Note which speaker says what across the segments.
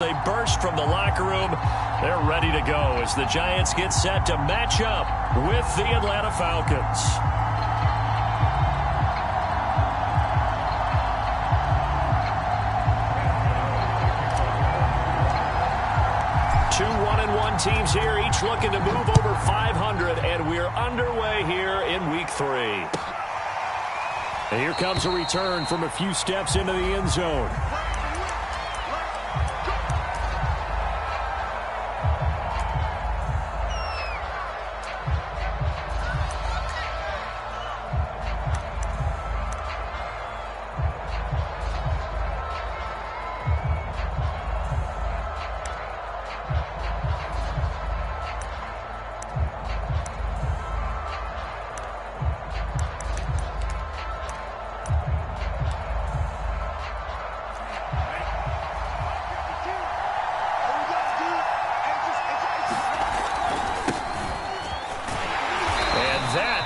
Speaker 1: They burst from the locker room. They're ready to go as the Giants get set to match up with the Atlanta Falcons. Two 1-1 teams here, each looking to move over 500, and we're underway here in Week 3. And here comes a return from a few steps into the end zone.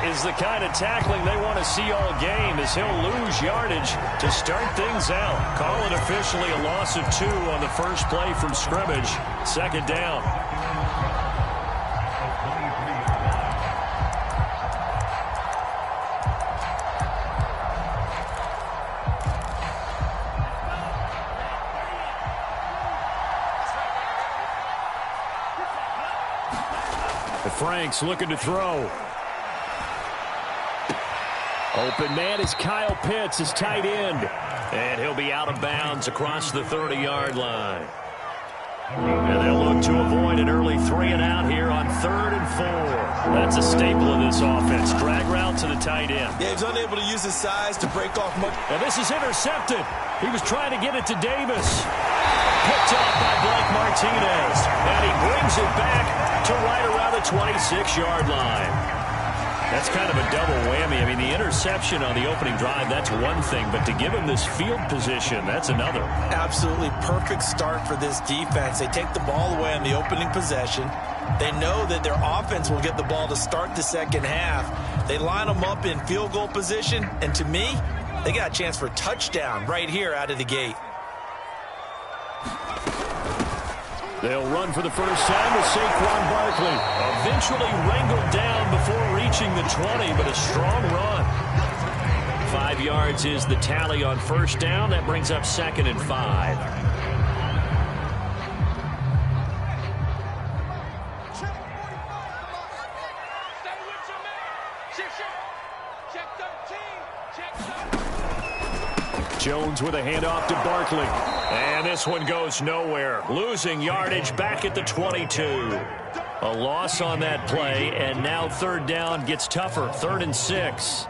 Speaker 1: Is the kind of tackling they want to see all game as he'll lose yardage to start things out. Call it officially a loss of 2 on the first play from scrimmage. Second down. Frank's looking to throw. Open man is Kyle Pitts, his tight end. And he'll be out of bounds across the 30-yard line. And they'll look to avoid an early 3-and-out here on 3rd and 4. That's a staple of this offense. Drag route to the tight end.
Speaker 2: Yeah, he's unable to use his size to break off much.
Speaker 1: And this is intercepted. He was trying to get it to Davis. Picked off by Blake Martinez. And he brings it back to right around the 26-yard line. That's kind of a double whammy. I mean, the interception on the opening drive, that's one thing. But to give him this field position, that's another.
Speaker 2: Absolutely perfect start for this defense. They take the ball away on the opening possession. They know that their offense will get the ball to start the second half. They line them up in field goal position. And to me, they got a chance for a touchdown right here out of the gate.
Speaker 1: They'll run for the first time with Saquon Barkley. Eventually wrangled down before reaching the 20, but a strong run. 5 yards is the tally on first down. That brings up 2nd and 5. Jones with a handoff to Barkley. And this one goes nowhere. Losing yardage back at the 22. A loss on that play, and now 3rd down gets tougher. 3rd and 6.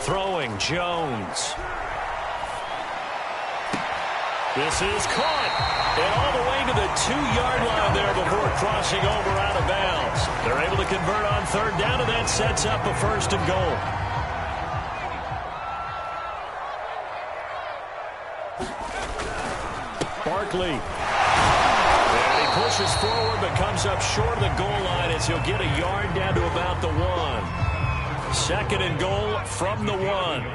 Speaker 1: Throwing Jones. This is caught. And all the way to the 2-yard line there before crossing over out of bounds. They're able to convert on 3rd down, and that sets up a 1st and goal. Barkley. And he pushes forward but comes up short of the goal line as he'll get a yard down to about the 1. 2nd and goal from the 1.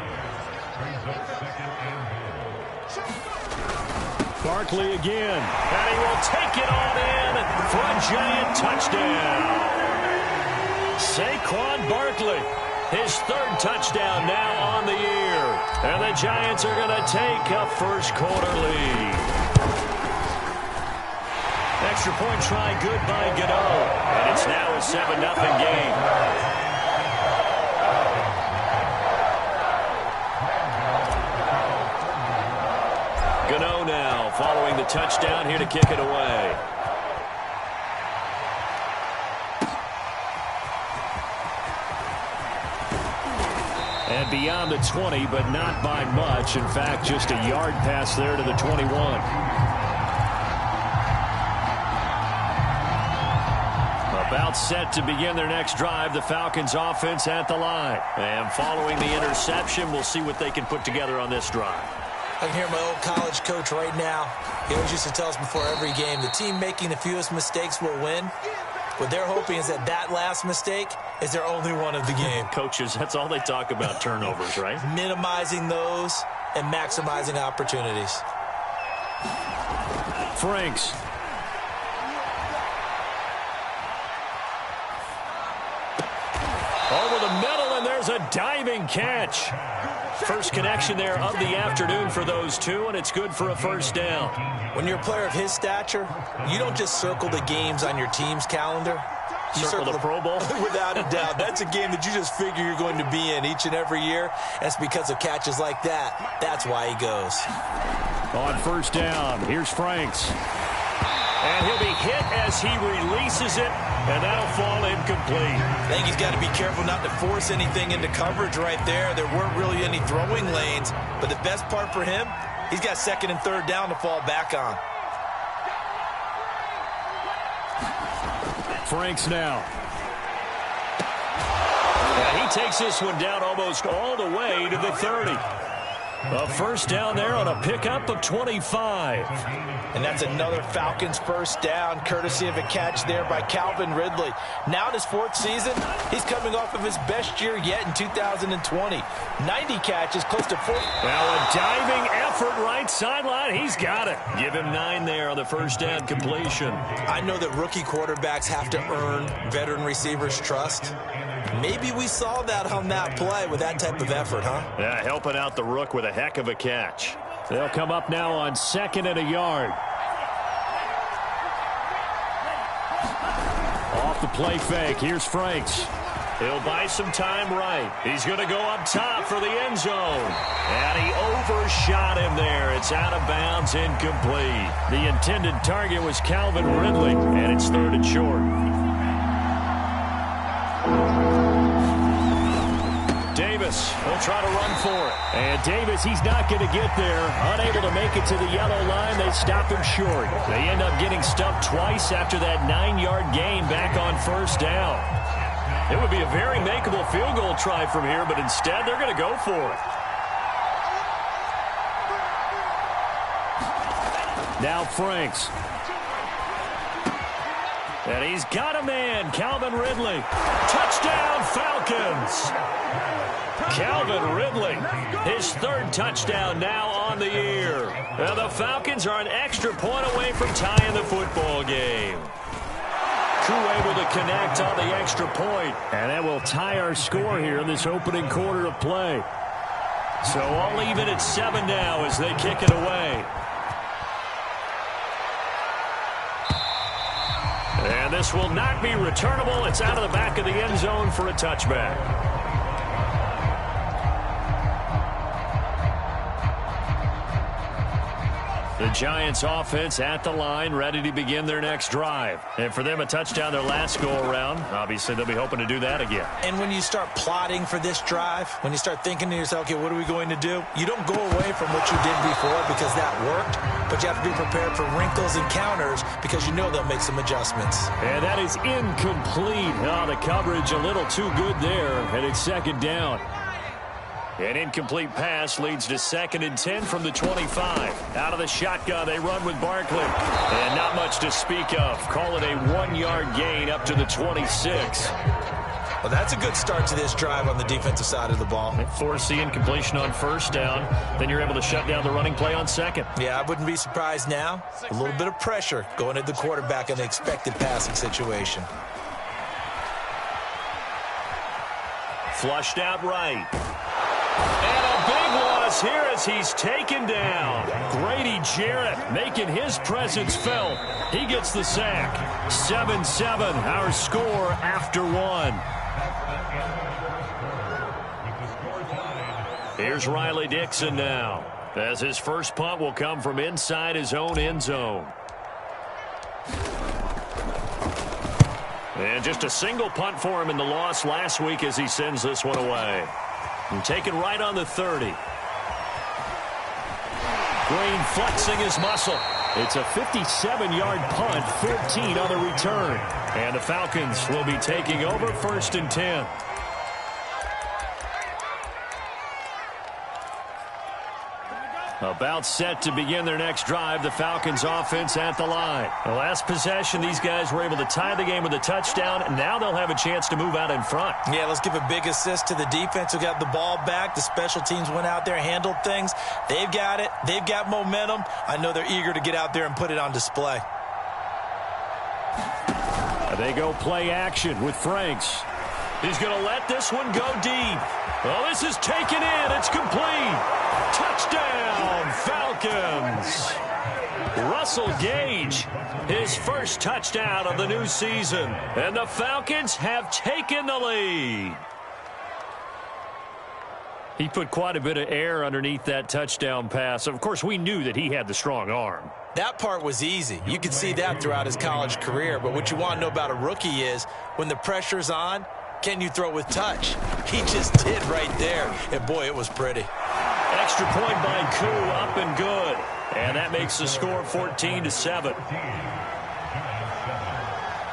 Speaker 1: Barkley again. And he will take it on in for a Giant touchdown. Saquon Barkley, his 3rd touchdown now on the year. And the Giants are going to take a first-quarter lead. Extra point try good by Gano. And it's now a 7-0 game. Gano now following the touchdown here to kick it away. And beyond the 20, but not by much. In fact, just a yard pass there to the 21. About set to begin their next drive. The Falcons offense at the line. And following the interception, we'll see what they can put together on this drive.
Speaker 2: I can hear my old college coach right now. He always used to tell us before every game, the team making the fewest mistakes will win. What they're hoping is that last mistake is their only one of the game.
Speaker 1: Coaches, that's all they talk about, turnovers, right?
Speaker 2: Minimizing those and maximizing opportunities.
Speaker 1: Franks. Over the middle, and there's a diving catch. First connection there of the afternoon for those two, and it's good for a first down.
Speaker 2: When you're a player of his stature, you don't just circle the games on your team's calendar. You
Speaker 1: circle the Pro Bowl?
Speaker 2: Without a doubt. That's a game that you just figure you're going to be in each and every year. That's because of catches like that. That's why he goes.
Speaker 1: On first down, here's Franks. And he'll be hit as he releases it, and that'll fall incomplete.
Speaker 2: I think he's got to be careful not to force anything into coverage right there. There weren't really any throwing lanes, but the best part for him, he's got second and third down to fall back on.
Speaker 1: Franks now. Yeah, he takes this one down almost all the way to the 30. A first down there on a pickup of 25.
Speaker 2: And that's another Falcons first down, courtesy of a catch there by Calvin Ridley. Now in his fourth season, he's coming off of his best year yet in 2020. 90 catches, close to 40.
Speaker 1: Now a diving effort right sideline. He's got it. Give him 9 there on the first down completion.
Speaker 2: I know that rookie quarterbacks have to earn veteran receivers' trust. Maybe we saw that on that play with that type of effort, huh?
Speaker 1: Yeah, helping out the rook with a heck of a catch. They'll come up now on second and a yard. Off the play fake, here's Franks. He'll buy some time right. He's going to go up top for the end zone. And he overshot him there. It's out of bounds, incomplete. The intended target was Calvin Ridley, and it's third and short. Davis will try to run for it. And Davis, he's not going to get there. Unable to make it to the yellow line. They stop him short. They end up getting stuffed twice after that 9-yard gain back on first down. It would be a very makeable field goal try from here, but instead they're going to go for it. Now Franks. And he's got a man, Calvin Ridley. Touchdown, Falcons. Calvin Ridley, his third touchdown now on the year. And the Falcons are an extra point away from tying the football game. Crew able to connect on the extra point. And that will tie our score here in this opening quarter of play. So I'll leave it at 7 now as they kick it away. And this will not be returnable. It's out of the back of the end zone for a touchback. The Giants offense at the line, ready to begin their next drive. And for them, a touchdown their last go-around. Obviously, they'll be hoping to do that again.
Speaker 2: And when you start plotting for this drive, when you start thinking to yourself, okay, what are we going to do? You don't go away from what you did before because that worked, but you have to be prepared for wrinkles and counters because you know they'll make some adjustments.
Speaker 1: And that is incomplete. Oh, the coverage a little too good there, and it's second down. An incomplete pass leads to 2nd and 10 from the 25. Out of the shotgun, they run with Barkley. And not much to speak of. Call it a 1-yard gain up to the 26.
Speaker 2: Well, that's a good start to this drive on the defensive side of the ball.
Speaker 1: Force the incompletion on first down. Then you're able to shut down the running play on second.
Speaker 2: Yeah, I wouldn't be surprised now. A little bit of pressure going at the quarterback in the expected passing situation.
Speaker 1: Flushed out right. And a big loss here as he's taken down. Grady Jarrett making his presence felt. He gets the sack. 7-7, our score after 1. Here's Riley Dixon now, as his first punt will come from inside his own end zone. And just a single punt for him in the loss last week as he sends this one away. And taken right on the 30. Green flexing his muscle. It's a 57-yard punt, 14 on the return. And the Falcons will be taking over 1st and 10. About set to begin their next drive, the Falcons offense at the line. The last possession, these guys were able to tie the game with a touchdown, and now they'll have a chance to move out in front.
Speaker 2: Yeah, let's give a big assist to the defense who got the ball back. The special teams went out there, handled things. They've got it. They've got momentum. I know they're eager to get out there and put it on display.
Speaker 1: They go play action with Franks. He's going to let this one go deep. Well, this is taken in. It's complete. Touchdown, Falcons. Russell Gage, his first touchdown of the new season. And the Falcons have taken the lead. He put quite a bit of air underneath that touchdown pass. Of course, we knew that he had the strong arm.
Speaker 2: That part was easy. You could see that throughout his college career. But what you want to know about a rookie is when the pressure's on, can you throw with touch? He just did right there. And, boy, it was pretty.
Speaker 1: Extra point by Koo, up and good. And that makes the score 14-7.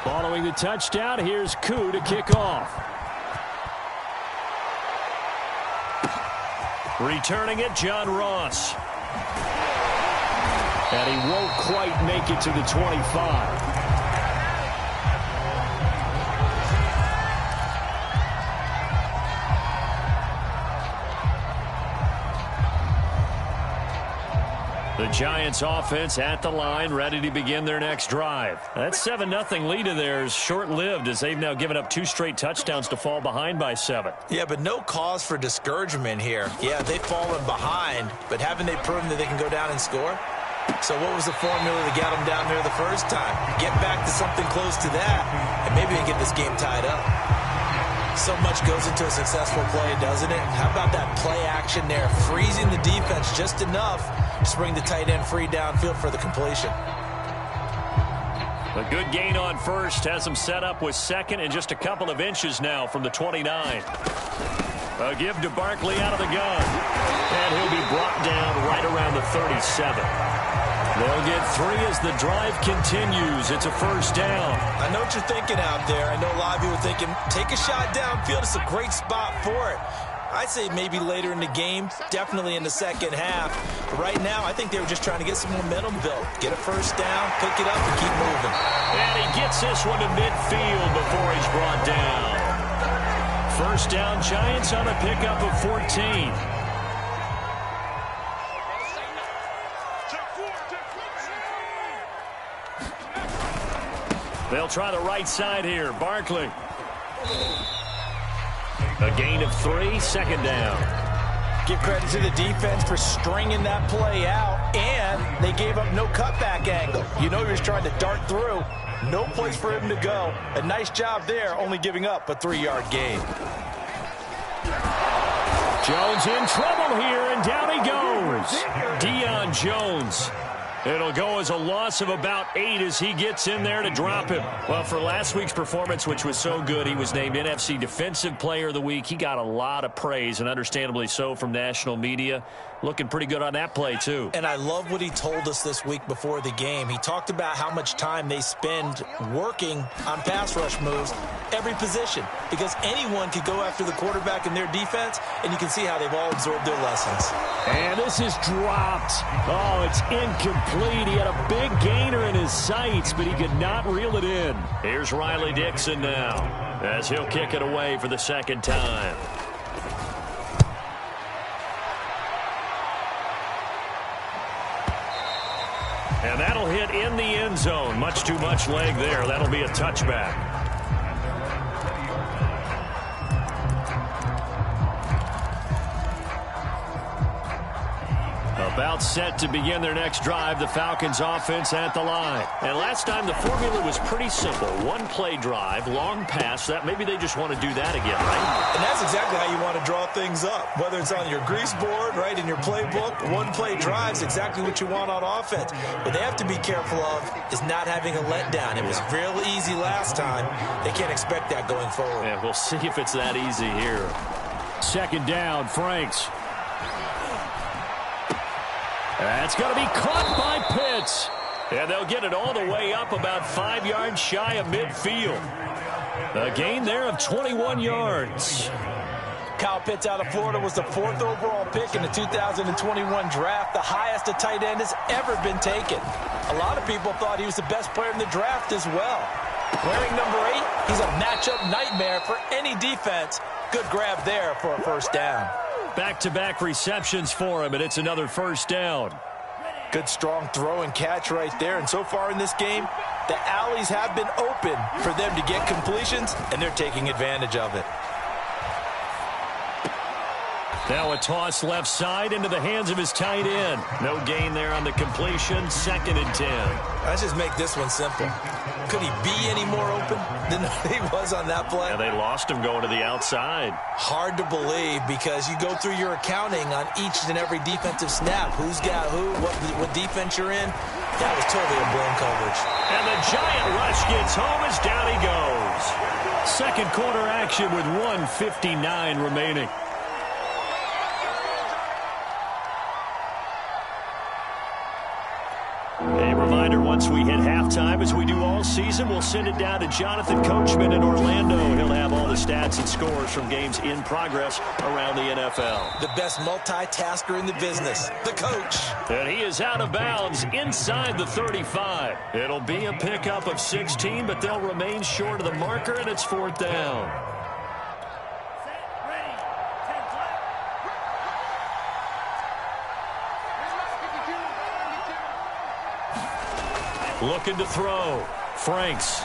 Speaker 1: Following the touchdown, here's Koo to kick off. Returning it, John Ross. And he won't quite make it to the 25. The Giants offense at the line, ready to begin their next drive. That 7-0 lead of theirs short-lived as they've now given up 2 straight touchdowns to fall behind by 7.
Speaker 2: Yeah, but no cause for discouragement here. Yeah, they've fallen behind, but haven't they proven that they can go down and score? So what was the formula that got them down there the first time? Get back to something close to that, and maybe they get this game tied up. So much goes into a successful play, doesn't it? How about that play action there, freezing the defense just enough to bring the tight end free downfield for the completion.
Speaker 1: A good gain on first has him set up with second and just a couple of inches now from the 29. A give to Barkley out of the gun. And he'll be brought down right around the 37. They'll get 3 as the drive continues. It's a first down.
Speaker 2: I know what you're thinking out there. I know a lot of you are thinking, take a shot downfield. It's a great spot for it. I'd say maybe later in the game, definitely in the second half. But right now, I think they were just trying to get some momentum built. Get a first down, pick it up, and keep moving.
Speaker 1: And he gets this one to midfield before he's brought down. First down, Giants on a pickup of 14. They'll try the right side here. Barkley. A gain of 3, second down.
Speaker 2: Give credit to the defense for stringing that play out, and they gave up no cutback angle. You know he was trying to dart through. No place for him to go. A nice job there, only giving up a 3-yard gain.
Speaker 1: Jones in trouble here, and down he goes. Deion Jones. It'll go as a loss of about 8 as he gets in there to drop him. Well, for last week's performance, which was so good, he was named NFC Defensive Player of the Week. He got a lot of praise, and understandably so, from national media. Looking pretty good on that play, too.
Speaker 2: And I love what he told us this week before the game. He talked about how much time they spend working on pass rush moves, every position, because anyone could go after the quarterback in their defense, and you can see how they've all absorbed their lessons.
Speaker 1: And this is dropped. Oh, it's incomplete. He had a big gainer in his sights, but he could not reel it in. Here's Riley Dixon now, as he'll kick it away for the second time. And that'll hit in the end zone. Much too much leg there. That'll be a touchback. About set to begin their next drive, the Falcons offense at the line. And last time the formula was pretty simple. One play drive, long pass. That maybe they just want to do that again, right?
Speaker 2: And that's exactly how you want to draw things up. Whether it's on your grease board, right, in your playbook, one play drive is exactly what you want on offense. What they have to be careful of is not having a letdown. It was real easy last time. They can't expect that going forward.
Speaker 1: Yeah, we'll see if it's that easy here. Second down, Franks. That's going to be caught by Pitts. And they'll get it all the way up about 5 yards shy of midfield. A gain there of 21 yards.
Speaker 2: Kyle, Kyle Pitts out of Florida was the 4th overall pick in the 2021 draft, the highest a tight end has ever been taken. A lot of people thought he was the best player in the draft as well. Wearing number 8, he's a matchup nightmare for any defense. Good grab there for a first down.
Speaker 1: Back-to-back receptions for him, and it's another first down.
Speaker 2: Good strong throw and catch right there. And so far in this game, the alleys have been open for them to get completions, and they're taking advantage of it.
Speaker 1: Now a toss left side into the hands of his tight end. No gain there on the completion. 2nd and 10.
Speaker 2: Let's just make this one simple. Could he be any more open than he was on that play?
Speaker 1: Yeah, they lost him going to the outside.
Speaker 2: Hard to believe because you go through your accounting on each and every defensive snap. Who's got who, what defense you're in. That was totally a blown coverage.
Speaker 1: And the giant rush gets home as down he goes. Second quarter action with 1:59 remaining. A reminder, once we hit halftime, as we do all season, we'll send it down to Jonathan Coachman in Orlando. He'll have all the stats and scores from games in progress around the NFL.
Speaker 2: The best multitasker in the business, the coach.
Speaker 1: And he is out of bounds inside the 35. It'll be a pickup of 16, but they'll remain short of the marker, and it's 4th down. Looking to throw. Franks.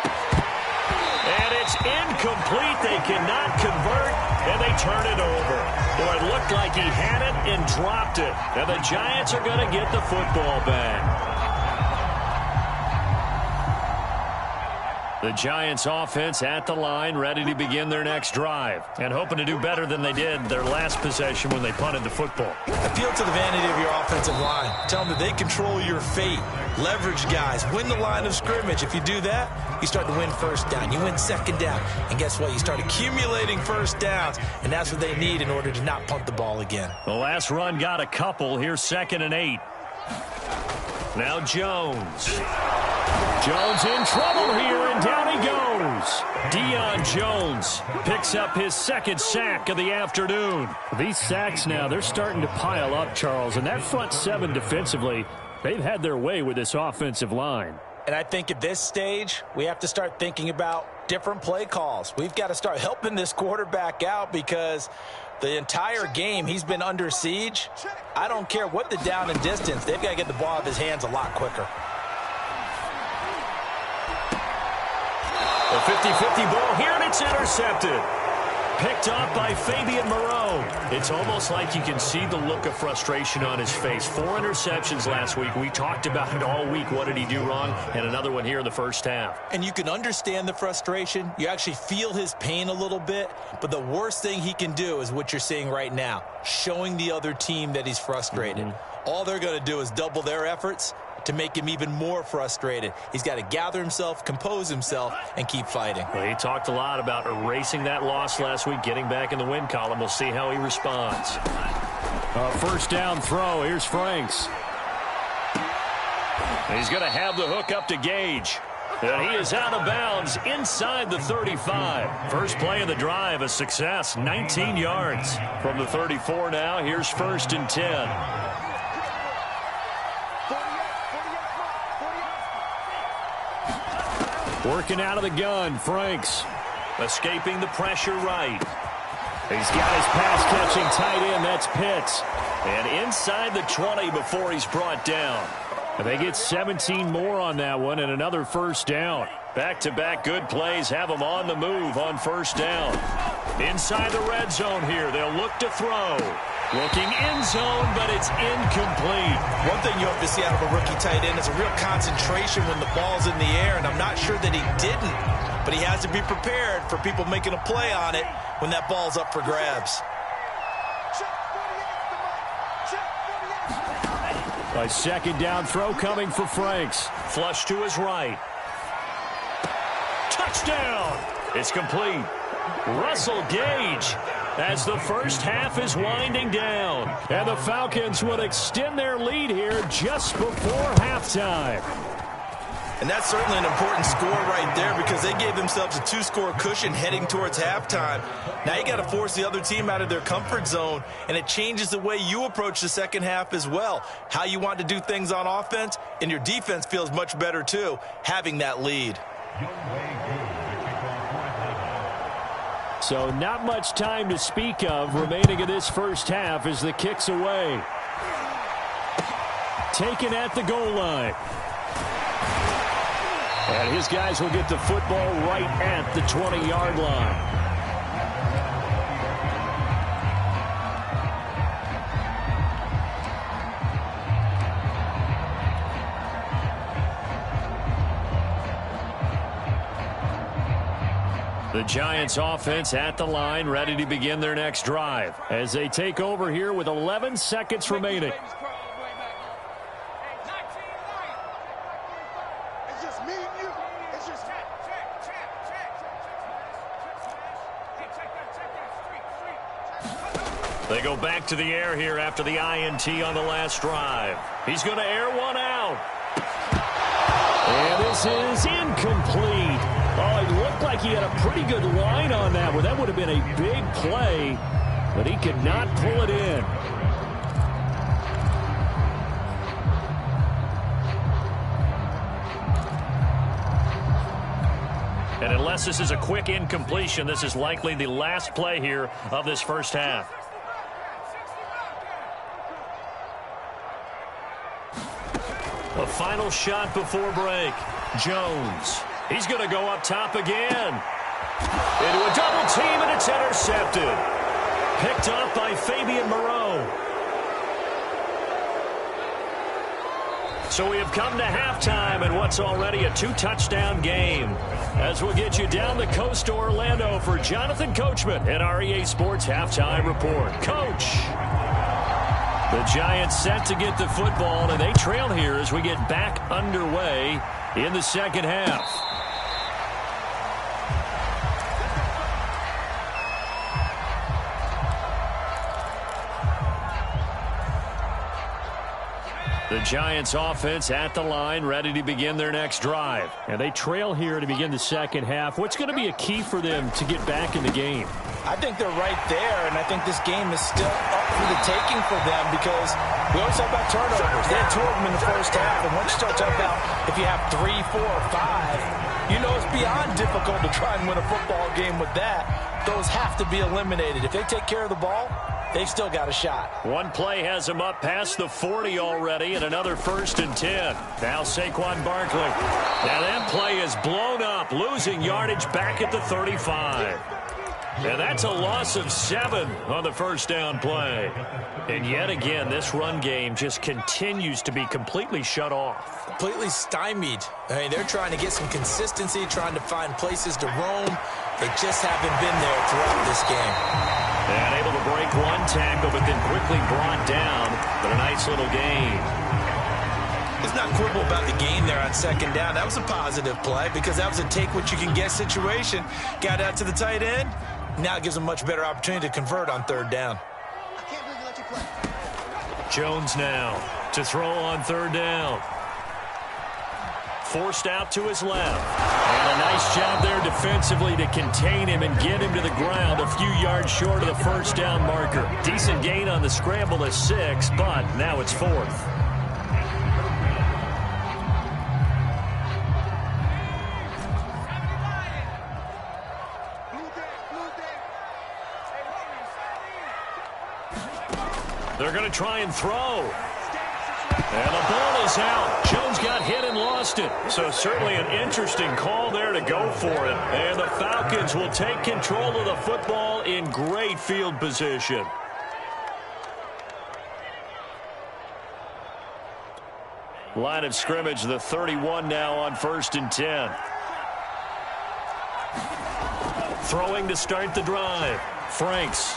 Speaker 1: And it's incomplete. They cannot convert, and they turn it over. Boy, it looked like he had it and dropped it. And the Giants are going to get the football back. The Giants offense at the line, ready to begin their next drive, and hoping to do better than they did their last possession when they punted the football.
Speaker 2: Appeal to the vanity of your offensive line. Tell them that they control your fate. Leverage guys. Win the line of scrimmage. If you do that, you start to win first down. You win second down. And guess what? You start accumulating first downs, and that's what they need in order to not punt the ball again.
Speaker 1: The last run got a couple. Here's 2nd and 8. Now Jones. Jones in trouble here, and down he goes. Deion Jones picks up his 2nd sack of the afternoon. These sacks now, they're starting to pile up, Charles, and that front 7 defensively, they've had their way with this offensive line.
Speaker 2: And I think at this stage, we have to start thinking about different play calls. We've got to start helping this quarterback out because the entire game he's been under siege. I don't care what the down and distance. They've got to get the ball out of his hands a lot quicker.
Speaker 1: A 50-50 ball here, and it's intercepted. Picked off by Fabian Moreau. It's almost like you can see the look of frustration on his face. 4 interceptions last week. We talked about it all week. What did he do wrong? And another one here in the first half.
Speaker 2: And you can understand the frustration. You actually feel his pain a little bit. But the worst thing he can do is what you're seeing right now, showing the other team that he's frustrated. All they're going to do is double their efforts to make him even more frustrated. He's got to gather himself, compose himself, and keep fighting.
Speaker 1: Well, he talked a lot about erasing that loss last week, getting back in the win column. We'll see how he responds. First down throw. Here's Franks. He's going to have the hook up to Gage. And he is out of bounds inside the 35. First play of the drive, a success, 19 yards. From the 34 now, here's 1st and 10. Working out of the gun, Franks. Escaping the pressure right. He's got his pass-catching tight end, that's Pitts. And inside the 20 before he's brought down. And they get 17 more on that one and another first down. Back-to-back good plays have them on the move on first down. Inside the red zone here, they'll look to throw. Looking end zone, but it's incomplete.
Speaker 2: One thing you hope to see out of a rookie tight end is a real concentration when the ball's in the air, and I'm not sure that he didn't, but he has to be prepared for people making a play on it when that ball's up for grabs.
Speaker 1: A second down throw coming for Franks. Flush to his right. Touchdown! It's complete. Russell Gage, as the first half is winding down. And the Falcons would extend their lead here just before halftime.
Speaker 2: And that's certainly an important score right there because they gave themselves a 2-score cushion heading towards halftime. Now you got to force the other team out of their comfort zone, and it changes the way you approach the second half as well. How you want to do things on offense, and your defense feels much better too, having that lead.
Speaker 1: So not much time to speak of remaining in this first half as the kick's away. Taken at the goal line. And his guys will get the football right at the 20-yard line. The Giants offense at the line, ready to begin their next drive as they take over here with 11 seconds remaining. They go back to the air here after the INT on the last drive. He's going to air one out. And this is incomplete. Oh, it looked like he had a pretty good line on that one. That would have been a big play, but he could not pull it in. And unless this is a quick incompletion, this is likely the last play here of this first half. A final shot before break. Jones. He's going to go up top again. Into a double team, and it's intercepted. Picked off by Fabian Moreau. So we have come to halftime in what's already a 2-touchdown game. As we'll get you down the coast to Orlando for Jonathan Coachman and our EA Sports Halftime Report. Coach. The Giants set to get the football, and they trail here as we get back underway in the second half. The Giants offense at the line, ready to begin their next drive. And they trail here to begin the second half. What's going to be a key for them to get back in the game?
Speaker 2: I think they're right there, and I think this game is still up for the taking for them because we always talk about turnovers. They had 2 of them in the first half, and once you start talking about if you have 3, 4, or 5, you know it's beyond difficult to try and win a football game with that. Those have to be eliminated. If they take care of the ball, they've still got a shot.
Speaker 1: One play has them up past the 40 already, and another 1st and 10. Now Saquon Barkley. Now that play is blown up, losing yardage back at the 35. And that's a loss of 7 on the first down play. And yet again, this run game just continues to be completely shut off.
Speaker 2: Completely stymied. I mean, they're trying to get some consistency, trying to find places to roam. They just haven't been there throughout this game.
Speaker 1: And able to break one tackle, but then quickly brought down. But a nice little gain.
Speaker 2: Let's not quibble about the gain there on second down. That was a positive play because that was a take-what-you-can-get situation. Got out to the tight end. Now it gives them a much better opportunity to convert on 3rd down.
Speaker 1: Jones now to throw on 3rd down. Forced out to his left. And a nice job there defensively to contain him and get him to the ground a few yards short of the first down marker. Decent gain on the scramble to 6, but now it's 4th. They're going to try and throw. And the ball is out. Jones got hit and lost it. So certainly an interesting call there to go for it. And the Falcons will take control of the football in great field position. Line of scrimmage, the 31 now on 1st and 10. Throwing to start the drive. Franks.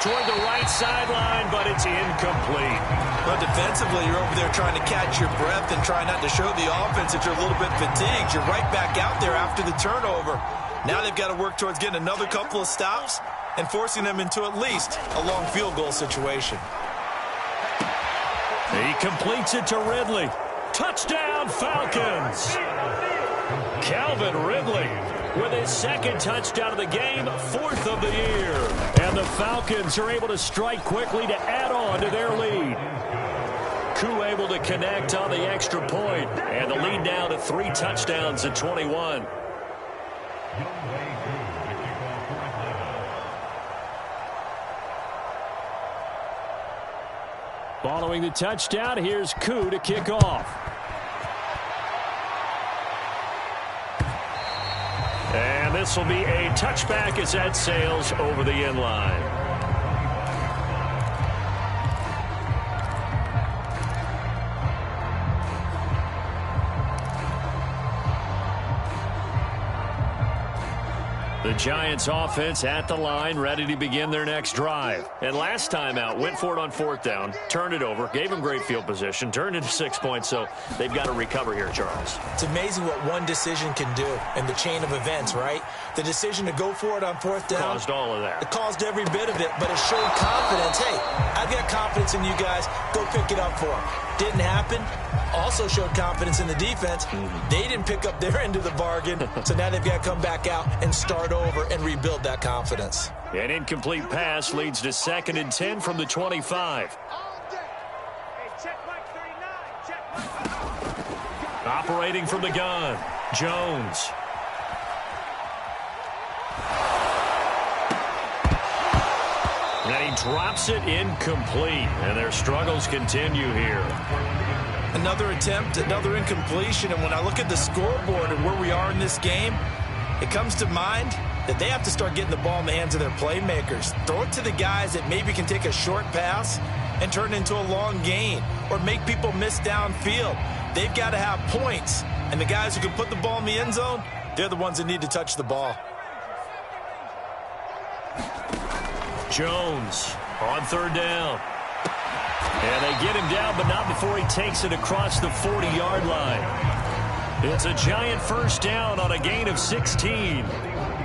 Speaker 1: Toward the right sideline, but it's incomplete.
Speaker 2: Well, defensively, you're over there trying to catch your breath and try not to show the offense that you're a little bit fatigued. You're right back out there after the turnover. Now they've got to work towards getting another couple of stops and forcing them into at least a long field goal situation.
Speaker 1: He completes it to Ridley. Touchdown, Falcons. Calvin Ridley with his second touchdown of the game, 4th of the year. And the Falcons are able to strike quickly to add on to their lead. Koo able to connect on the extra point, and the lead now to 3 touchdowns at 21. Following the touchdown, here's Koo to kick off. And this will be a touchback as that sails over the end line. The Giants offense at the line, ready to begin their next drive. And last time out, went for it on 4th down, turned it over, gave them great field position, turned into 6 points, so they've got to recover here, Charles.
Speaker 2: It's amazing what one decision can do in the chain of events, right? The decision to go for it on 4th down.
Speaker 1: Caused all of that.
Speaker 2: It caused every bit of it, but it showed confidence. Hey, I've got confidence in you guys. Go pick it up for them. Didn't happen. Also showed confidence in the defense. They didn't pick up their end of the bargain, so now they've got to come back out and start over and rebuild that confidence.
Speaker 1: An incomplete pass leads to 2nd and 10 from the 25. Operating from the gun, Jones. And he drops it incomplete, and their struggles continue here.
Speaker 2: Another attempt, another incompletion, and when I look at the scoreboard and where we are in this game, it comes to mind that they have to start getting the ball in the hands of their playmakers. Throw it to the guys that maybe can take a short pass and turn it into a long gain or make people miss downfield. They've got to have points, and the guys who can put the ball in the end zone, they're the ones that need to touch the ball.
Speaker 1: Jones on 3rd down. And they get him down, but not before he takes it across the 40-yard line. It's a Giant 1st down on a gain of 16.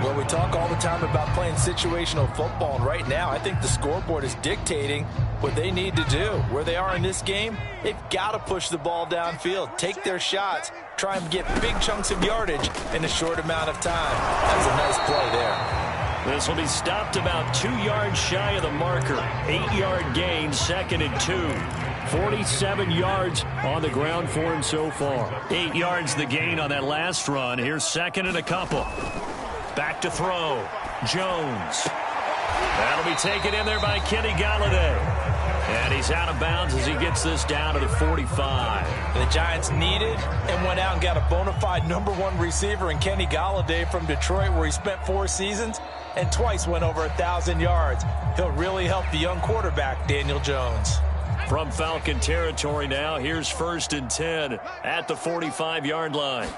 Speaker 2: Well, we talk all the time about playing situational football, and right now I think the scoreboard is dictating what they need to do. Where they are in this game, they've got to push the ball downfield, take their shots, try and get big chunks of yardage in a short amount of time. That was a nice play there.
Speaker 1: This will be stopped about 2 yards shy of the marker. 8-yard gain, 2nd and 2. 47 yards on the ground for him so far. 8 yards the gain on that last run. Here's 2nd and a couple. Back to throw. Jones. That'll be taken in there by Kenny Golladay. And he's out of bounds as he gets this down to the 45.
Speaker 2: The Giants needed and went out and got a bona fide #1 receiver in Kenny Golladay from Detroit, where he spent 4 seasons and twice went over 1,000 yards. He'll really help the young quarterback, Daniel Jones.
Speaker 1: From Falcon territory now, here's 1st and 10 at the 45-yard line.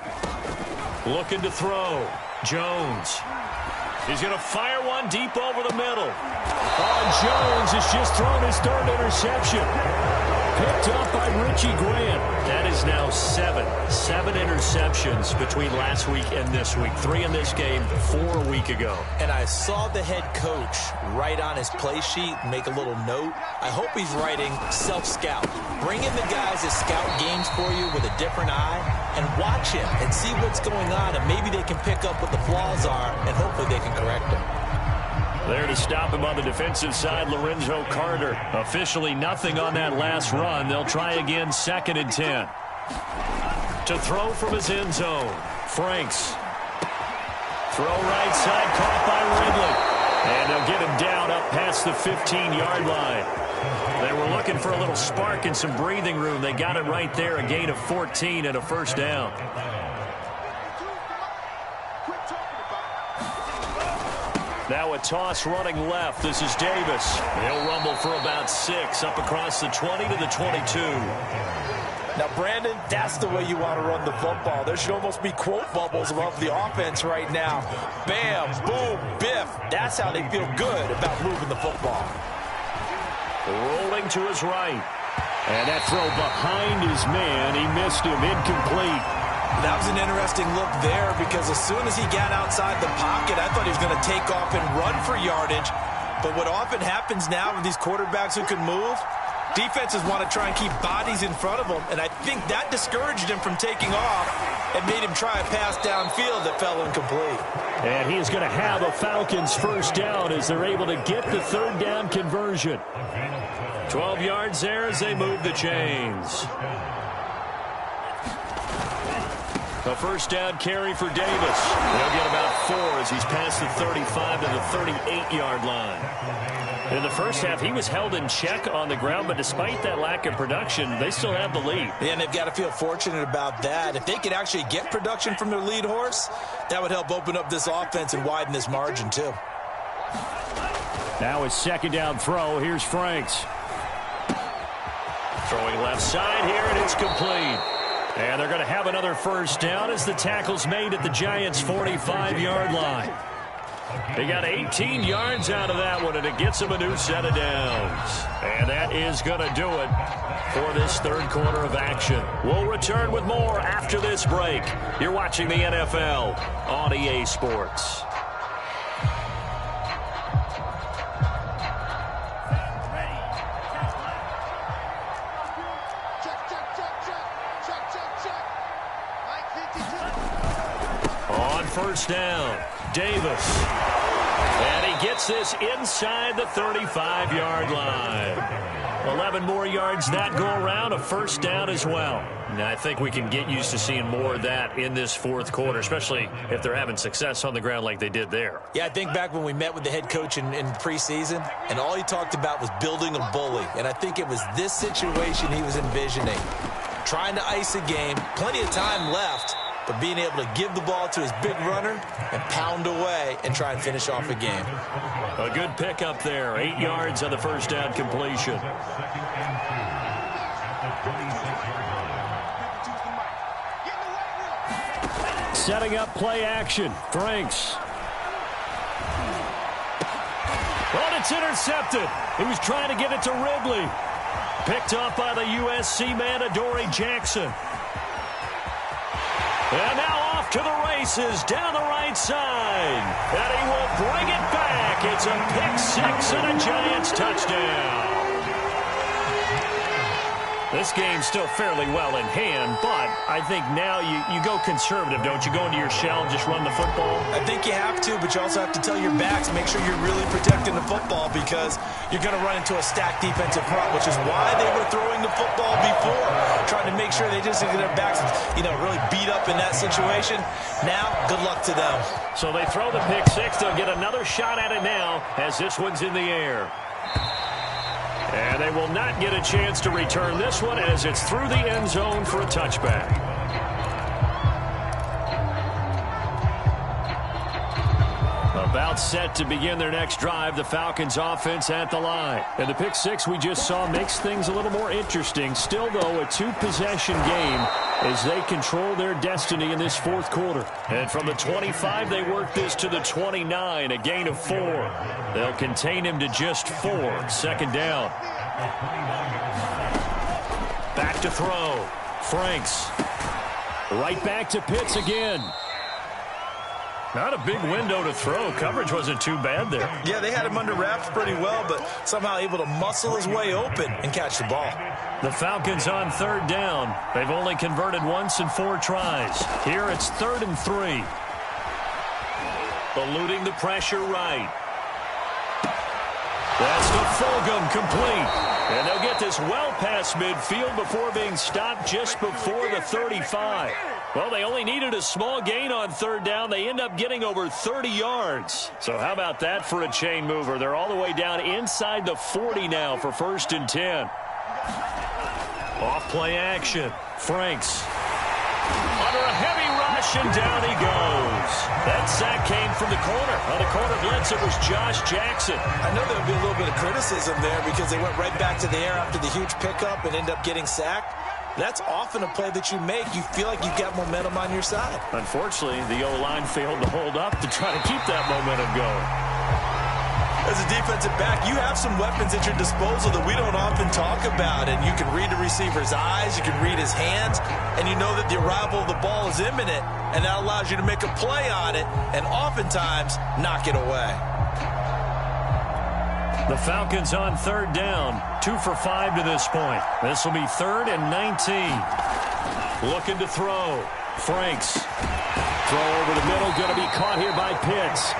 Speaker 1: Looking to throw. Jones. He's going to fire one deep over the middle. Jones has just thrown his 3rd interception. Picked up by Richie Grant. That is now 7 interceptions between last week and this week. 3 in this game, 4 a week ago.
Speaker 2: And I saw the head coach write on his play sheet, make a little note. I hope he's writing self-scout. Bring in the guys that scout games for you with a different eye and watch him and see what's going on, and maybe they can pick up what the flaws are, and hopefully they can correct them.
Speaker 1: There to stop him on the defensive side, Lorenzo Carter. Officially nothing on that last run. They'll try again, 2nd and 10. To throw from his end zone. Franks. Throw right side, caught by Ridley. And they'll get him down up past the 15-yard line. They were looking for a little spark and some breathing room. They got it right there, a gain of 14 and a 1st down. Now a toss running left. This is Davis. He'll rumble for about 6 up across the 20 to the 22.
Speaker 2: Now, Brandon, that's the way you want to run the football. There should almost be quote bubbles above the offense right now. Bam, boom, biff. That's how they feel good about moving the football.
Speaker 1: Rolling to his right. And that throw behind his man. He missed him. Incomplete.
Speaker 2: That was an interesting look there, because as soon as he got outside the pocket, I thought he was going to take off and run for yardage. But what often happens now with these quarterbacks who can move, Defenses want to try and keep bodies in front of them, and I think that discouraged him from taking off and made him try a pass downfield that fell incomplete.
Speaker 1: And he is going to have a Falcons first down as they're able to get the third down conversion. 12 yards there as they move the chains. A first down carry for Davis. He'll get about 4 as he's past the 35 to the 38-yard line. In the first half, he was held in check on the ground, but despite that lack of production, they still have the lead.
Speaker 2: Yeah, and they've got to feel fortunate about that. If they could actually get production from their lead horse, that would help open up this offense and widen this margin, too.
Speaker 1: Now it's second down throw. Here's Franks. Throwing left side here, and it's complete. And they're going to have another first down as the tackle's made at the Giants' 45-yard line. They got 18 yards out of that one, and it gets them a new set of downs. And that is going to do it for this third quarter of action. We'll return with more after this break. You're watching the NFL on EA Sports. On first down, Davis. And he gets this inside the 35-yard line. 11 more yards that go around, a first down as well. Now, I think we can get used to seeing more of that in this fourth quarter, especially if they're having success on the ground like they did there.
Speaker 2: Yeah, I think back when we met with the head coach in preseason, and all he talked about was building a bully. And I think it was this situation he was envisioning. Trying to ice a game, plenty of time left, but being able to give the ball to his big runner and pound away and try and finish off a game.
Speaker 1: A good pickup there. 8 yards on the first down completion. Setting up play action. Franks. Well, it's intercepted. He was trying to get it to Ridley. Picked off by the USC man, Adoree Jackson. And now off to the races down the right side. And he will bring it back. It's a pick-6 and a Giants touchdown. This game's still fairly well in hand, but I think now you go conservative, don't you? Go into your shell and just run the football?
Speaker 2: I think you have to, but you also have to tell your backs, make sure you're really protecting the football because you're going to run into a stacked defensive front, which is why they were throwing the football before, trying to make sure they just get their backs, really beat up in that situation. Now, good luck to them.
Speaker 1: So they throw the pick-6. They'll get another shot at it now as this one's in the air. And they will not get a chance to return this one as it's through the end zone for a touchback. About set to begin their next drive, the Falcons offense at the line. And the pick-6 we just saw makes things a little more interesting. Still, though, a two-possession game as they control their destiny in this fourth quarter. And from the 25, they work this to the 29, a gain of 4. They'll contain him to just 4. Second down. Back to throw. Franks. Right back to Pitts again. Not a big window to throw. Coverage wasn't too bad there.
Speaker 2: Yeah, they had him under wraps pretty well, but somehow able to muscle his way open and catch the ball.
Speaker 1: The Falcons on third down. They've only converted once in 4 tries. Here it's 3rd and 3. Eluding the pressure right. That's to Fulgham, complete. And they'll get this well past midfield before being stopped just before the 35. Well, they only needed a small gain on third down. They end up getting over 30 yards. So how about that for a chain mover? They're all the way down inside the 40 now for 1st and 10. Off play action. Franks. Under a heavy rush, and down he goes. That sack came from the corner. On the corner blitz, it was Josh Jackson.
Speaker 2: I know there would be a little bit of criticism there because they went right back to the air after the huge pickup and ended up getting sacked. That's often a play that you make. You feel like you've got momentum on your side.
Speaker 1: Unfortunately, the O-line failed to hold up to try to keep that momentum going.
Speaker 2: As a defensive back, you have some weapons at your disposal that we don't often talk about. And you can read the receiver's eyes, you can read his hands, and you know that the arrival of the ball is imminent, and that allows you to make a play on it and oftentimes knock it away.
Speaker 1: The Falcons on third down. 2 for 5 to this point. This will be 3rd and 19. Looking to throw. Franks. Throw over the middle. Going to be caught here by Pitts.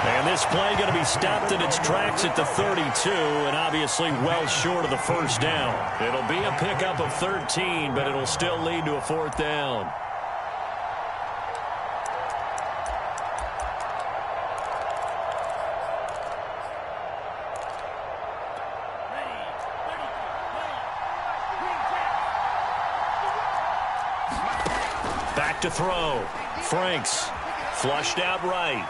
Speaker 1: And this play going to be stopped in its tracks at the 32, and obviously well short of the first down. It'll be a pickup of 13, but it'll still lead to a 4th down. Back to throw. Franks. Flushed out right.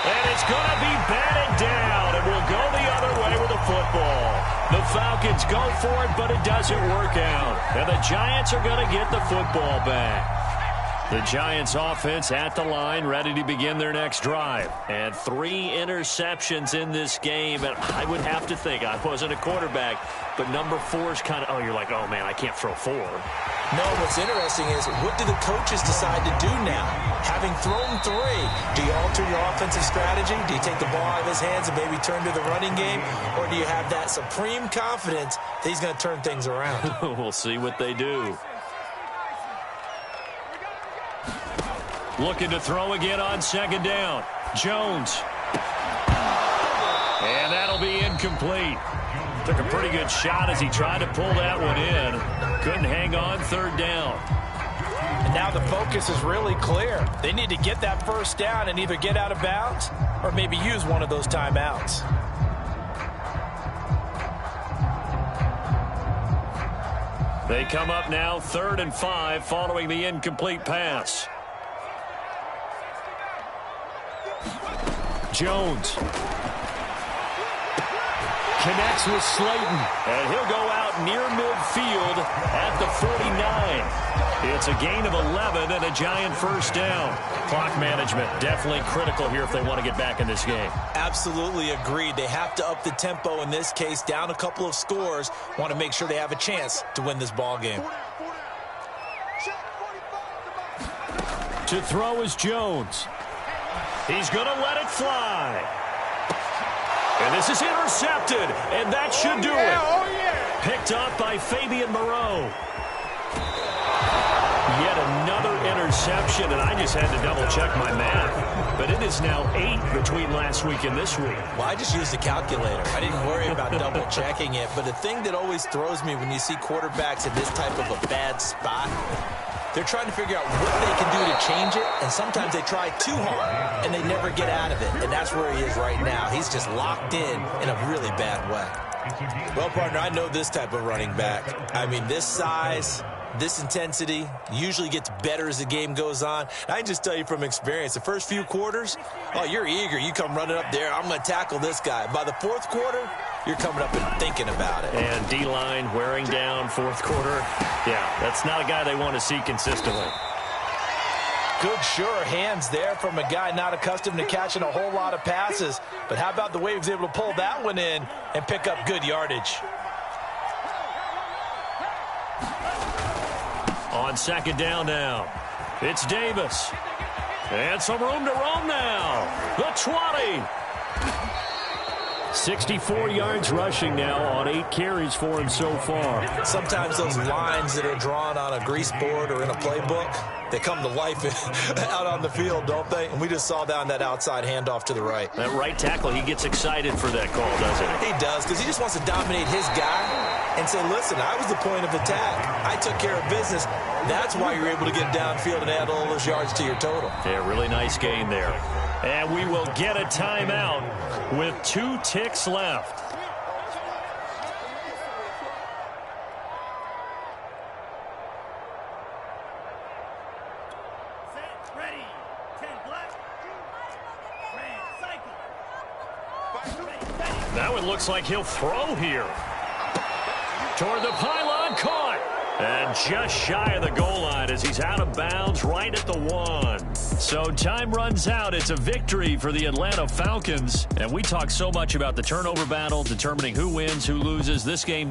Speaker 1: And it's going to be batted down, and we'll go the other way with the football. The Falcons go for it, but it doesn't work out. And the Giants are going to get the football back. The Giants offense at the line, ready to begin their next drive. And 3 interceptions in this game. And I would have to think, I wasn't a quarterback, but number 4 is kind of, you're like, oh, man, I can't throw 4.
Speaker 2: No, what's interesting is what do the coaches decide to do now? Having thrown 3, do you alter your offensive strategy? Do you take the ball out of his hands and maybe turn to the running game? Or do you have that supreme confidence that he's going to turn things around?
Speaker 1: We'll see what they do. Looking to throw again on 2nd down. Jones. And that'll be incomplete. Took a pretty good shot as he tried to pull that one in. Couldn't hang on 3rd down.
Speaker 2: And now the focus is really clear. They need to get that 1st down and either get out of bounds or maybe use one of those timeouts.
Speaker 1: They come up now 3rd and 5 following the incomplete pass. Jones connects with Slayton, and he'll go out near midfield at the 49. It's a gain of 11 and a Giant 1st down. Clock management definitely critical here if they want to get back in this game.
Speaker 2: Absolutely agreed. They have to up the tempo in this case, down a couple of scores. Want to make sure they have a chance to win this ball game.
Speaker 1: To throw is Jones. He's going to let it fly. And this is intercepted, and that should do it. Picked up by Fabian Moreau. Yet another interception, and I just had to double-check my math. But it is now 8 between last week and this week.
Speaker 2: Well, I just used a calculator. I didn't worry about double-checking it. But the thing that always throws me when you see quarterbacks in this type of a bad spot, they're trying to figure out what they can do to change it, and sometimes they try too hard, and they never get out of it. And that's where he is right now. He's just locked in a really bad way. Well, partner, I know this type of running back. I mean, this size, this intensity usually gets better as the game goes on. And I can just tell you from experience, the first few quarters, oh, you're eager. You come running up there, I'm going to tackle this guy. By the 4th quarter, you're coming up and thinking about it.
Speaker 1: And D-line wearing down 4th quarter. Yeah, that's not a guy they want to see consistently.
Speaker 2: Good, sure hands there from a guy not accustomed to catching a whole lot of passes. But how about the way he was able to pull that one in and pick up good yardage?
Speaker 1: On 2nd down now, it's Davis. And some room to roam now. The 20. 64 yards rushing now on 8 carries for him so far.
Speaker 2: Sometimes those lines that are drawn on a grease board or in a playbook, they come to life out on the field, don't they? And we just saw down that outside handoff to the right.
Speaker 1: That right tackle, he gets excited for that call, doesn't he?
Speaker 2: He does, because he just wants to dominate his guy and say, listen, I was the point of attack. I took care of business. That's why you're able to get downfield and add all those yards to your total.
Speaker 1: Yeah, really nice gain there. And we will get a timeout with 2 ticks left.
Speaker 3: Set, ready, 10 black, red, cycle.
Speaker 1: Now it looks like he'll throw here. Toward the pylon, caught. And just shy of the goal line as he's out of bounds right at the 1. So time runs out. It's a victory for the Atlanta Falcons. And we talk so much about the turnover battle, determining who wins, who loses. This game, no